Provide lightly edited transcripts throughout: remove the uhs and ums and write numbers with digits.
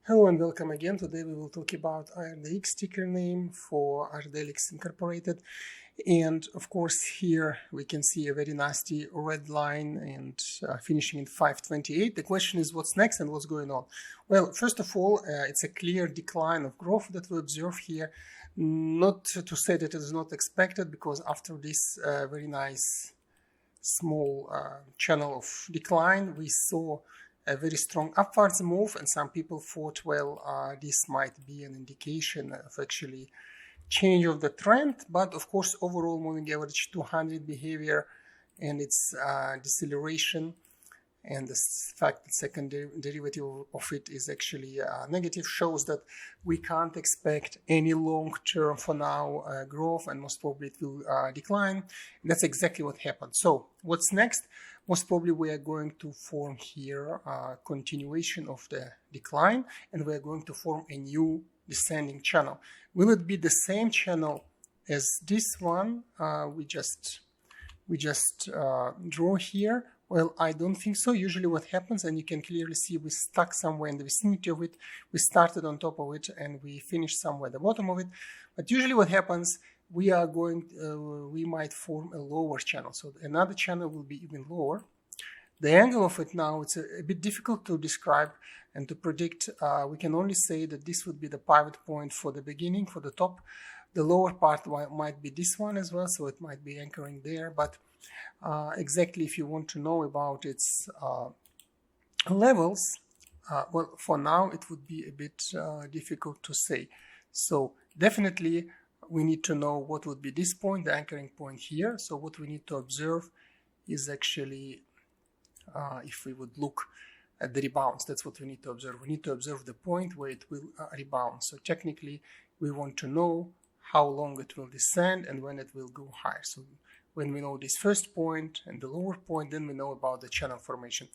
Hello and welcome again. Today we will talk about ARDX ticker name for Ardelyx Incorporated. And of course here we can see a very nasty red line and finishing in 528. The question is what's next and what's going on? Well, first of all, it's a clear decline of growth that we observe here. Not to say that it is not expected, because after this very nice small channel of decline, we saw a very strong upwards move, and some people thought, well, this might be an indication of actually change of the trend. But of course, overall moving average 200 behavior and its deceleration, and the fact that second derivative of it is actually negative, shows that we can't expect any long-term for now growth, and most probably it will decline. And that's exactly what happened. So what's next? Most probably we are going to form here a continuation of the decline, and we are going to form a new descending channel. Will it be the same channel as this one we just draw here? Well, I don't think so. Usually what happens, and you can clearly see we stuck somewhere in the vicinity of it. We started on top of it and we finished somewhere at the bottom of it. But usually what happens, we might form a lower channel. So another channel will be even lower. The angle of it now, it's a bit difficult to describe and to predict. We can only say that this would be the pivot point for the beginning, for the top. The lower part might be this one as well, so it might be anchoring there. But exactly if you want to know about its levels, well, for now it would be a bit difficult to say. So definitely we need to know what would be this point, the anchoring point here. So what we need to observe is actually, if we would look at the rebounds, that's what we need to observe. We need to observe the point where it will rebound. So technically we want to know how long it will descend and when it will go higher. So when we know this first point and the lower point, then we know about the channel formation.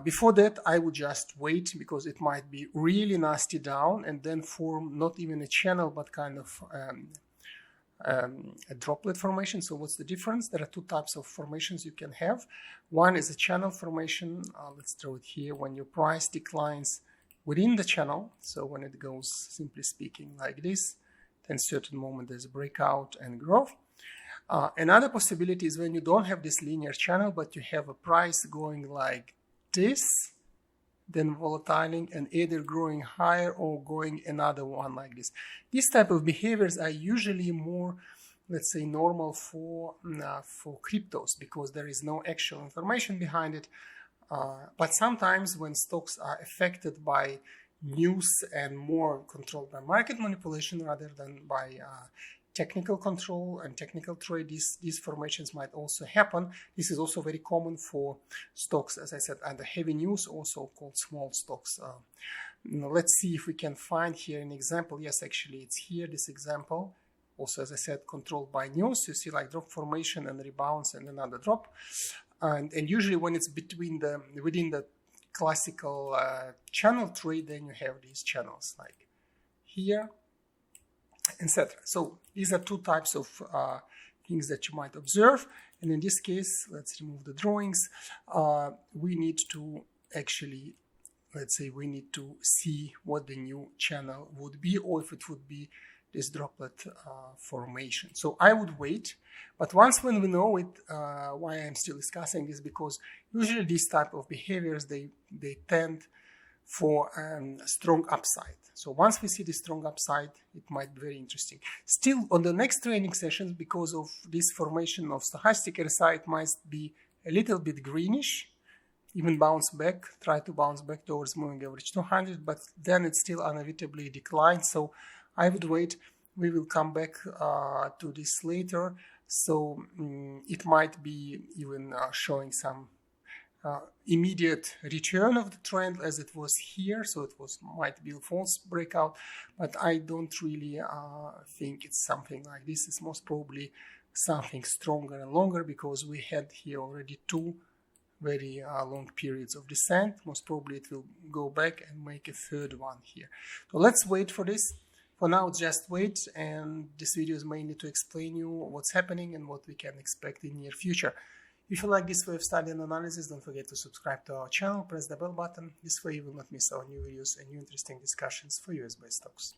Before that, I would just wait, because it might be really nasty down and then form not even a channel, but kind of a droplet formation. So what's the difference? There are two types of formations you can have. One is a channel formation. Let's draw it here. When your price declines within the channel, so when it goes, simply speaking, like this, then certain moment there's a breakout and growth. Another possibility is when you don't have this linear channel, but you have a price going like this, then volatiling and either growing higher or going another one like this. These type of behaviors are usually more, let's say, normal for cryptos, because there is no actual information behind it. But sometimes when stocks are affected by news and more controlled by market manipulation rather than by technical control and technical trade, these formations might also happen. This is also very common for stocks, as I said, under heavy news, also called small stocks. Let's see if we can find here an example. Yes, actually it's here, this example. Also, as I said, controlled by news. You see like drop formation and rebounds and another drop. And usually when it's within the classical channel trade, then you have these channels like here, etc. So these are two types of things that you might observe. And in this case, let's remove the drawings. We need to actually, let's say, we need to see what the new channel would be, or if it would be this droplet formation. So I would wait, but once when we know it, why I'm still discussing is because usually these type of behaviors, they tend for strong upside. So once we see the strong upside, it might be very interesting. Still, on the next training sessions, because of this formation of stochastic RSI, it might be a little bit greenish, even bounce back, try to bounce back towards moving average 200, but then it still inevitably declines. So I would wait. We will come back to this later. So it might be even showing some immediate return of the trend as it was here. So it might be a false breakout, but I don't really think it's something like this. It's most probably something stronger and longer, because we had here already two very long periods of descent. Most probably it will go back and make a third one here. So let's wait for this. For now, just wait, and this video is mainly to explain you what's happening and what we can expect in near future. If you like this way of study and analysis, don't forget to subscribe to our channel, press the bell button. This way you will not miss our new videos and new interesting discussions for US-based stocks.